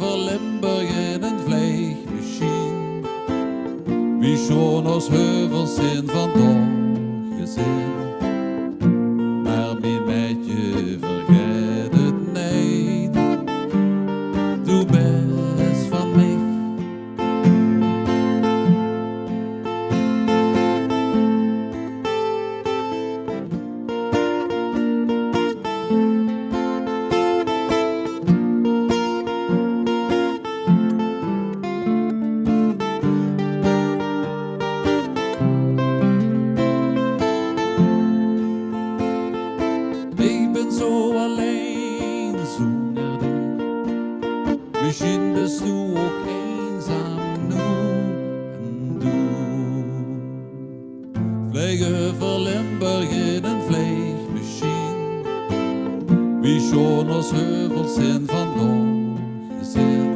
over Limburg in een vliegmachine. Wie schon als heuvels zijn van toch gezien. Maar mijn meidje vergeet het niet. Doe best van mich. Misschien bist du ook eenzaam nu en doe. Vliegen voor Limburg in een vliegmachine. Wie schon als heuvels zijn van nog gezien.